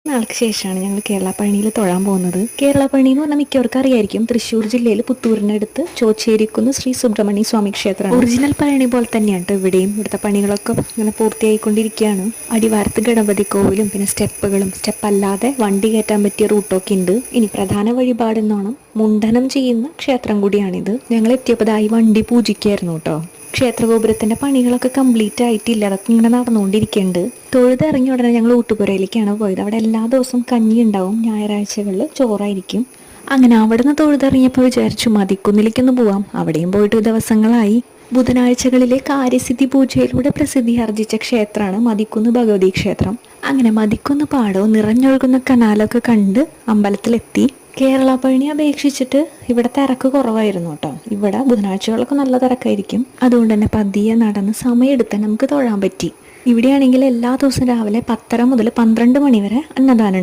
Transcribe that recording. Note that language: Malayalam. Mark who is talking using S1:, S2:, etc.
S1: നാൾക്ക് ശേഷമാണ് ഞങ്ങൾ കേരളപ്പഴനിയിൽ തൊഴാൻ പോകുന്നത്. കേരളപ്പഴനി എന്ന് പറഞ്ഞാൽ മിക്കവർക്കും അറിയായിരിക്കും. തൃശ്ശൂർ ജില്ലയിൽ പുത്തൂരിനടുത്ത് ചോച്ചേരിക്കുന്ന് ശ്രീ സുബ്രഹ്മണ്യ സ്വാമി ക്ഷേത്രമാണ്. ഒറിജിനൽ പഴനി പോലെ തന്നെയാണ് കേട്ടോ ഇവിടെയും. ഇവിടുത്തെ പണികളൊക്കെ ഇങ്ങനെ പൂർത്തിയായിക്കൊണ്ടിരിക്കുകയാണ്. അടിവാരത്ത് ഗണപതി കോവിലും പിന്നെ സ്റ്റെപ്പുകളും സ്റ്റെപ്പല്ലാതെ വണ്ടി കയറ്റാൻ പറ്റിയ റൂട്ടൊക്കെ ഉണ്ട്. ഇനി പ്രധാന വഴിപാടെന്നോണം മുണ്ഡനം ചെയ്യുന്ന ക്ഷേത്രം കൂടിയാണിത്. ഞങ്ങൾ എത്തിയപ്പോൾ ഈ വണ്ടി പൂജിക്കായിരുന്നു കേട്ടോ. ക്ഷേത്രഗോപുരത്തിന്റെ പണികളൊക്കെ കംപ്ലീറ്റ് ആയിട്ടില്ല, അതൊക്കെ ഇങ്ങനെ നടന്നുകൊണ്ടിരിക്കുന്നുണ്ട്. തൊഴുതിറങ്ങിയ ഉടനെ ഞങ്ങൾ ഊട്ടുപുരയിലേക്കാണ് പോയത്. അവിടെ എല്ലാ ദിവസവും കഞ്ഞി ഉണ്ടാവും, ഞായറാഴ്ചകളിൽ ചോറായിരിക്കും. അങ്ങനെ അവിടുന്ന് തൊഴുതിറങ്ങിയപ്പോൾ വിചാരിച്ചു മതിക്കുന്നിലേക്കൊന്ന് പോവാം. അവിടെയും പോയിട്ട് ദിവസങ്ങളായി. ബുധനാഴ്ചകളിലെ കാര്യസിദ്ധി പൂജയിലൂടെ പ്രസിദ്ധി ആർജിച്ച ക്ഷേത്രമാണ് മതിക്കുന്ന് ഭഗവതി ക്ഷേത്രം. അങ്ങനെ മതിക്കുന്ന് പാടവും നിറഞ്ഞൊഴുകുന്ന കനാലൊക്കെ കണ്ട് അമ്പലത്തിലെത്തി. കേരളപ്പഴനി അപേക്ഷിച്ചിട്ട് ഇവിടെ തിരക്ക് കുറവായിരുന്നു കേട്ടോ. ഇവിടെ ബുധനാഴ്ചകളൊക്കെ നല്ല തിരക്കായിരിക്കും. അതുകൊണ്ട് തന്നെ പതിയെ നടന്ന് സമയമെടുത്ത് നമുക്ക് തൊഴാൻ പറ്റി. ഇവിടെയാണെങ്കിൽ എല്ലാ ദിവസവും രാവിലെ 10:30 മുതൽ 12 മണി വരെ അന്നദാനം ഉണ്ട്.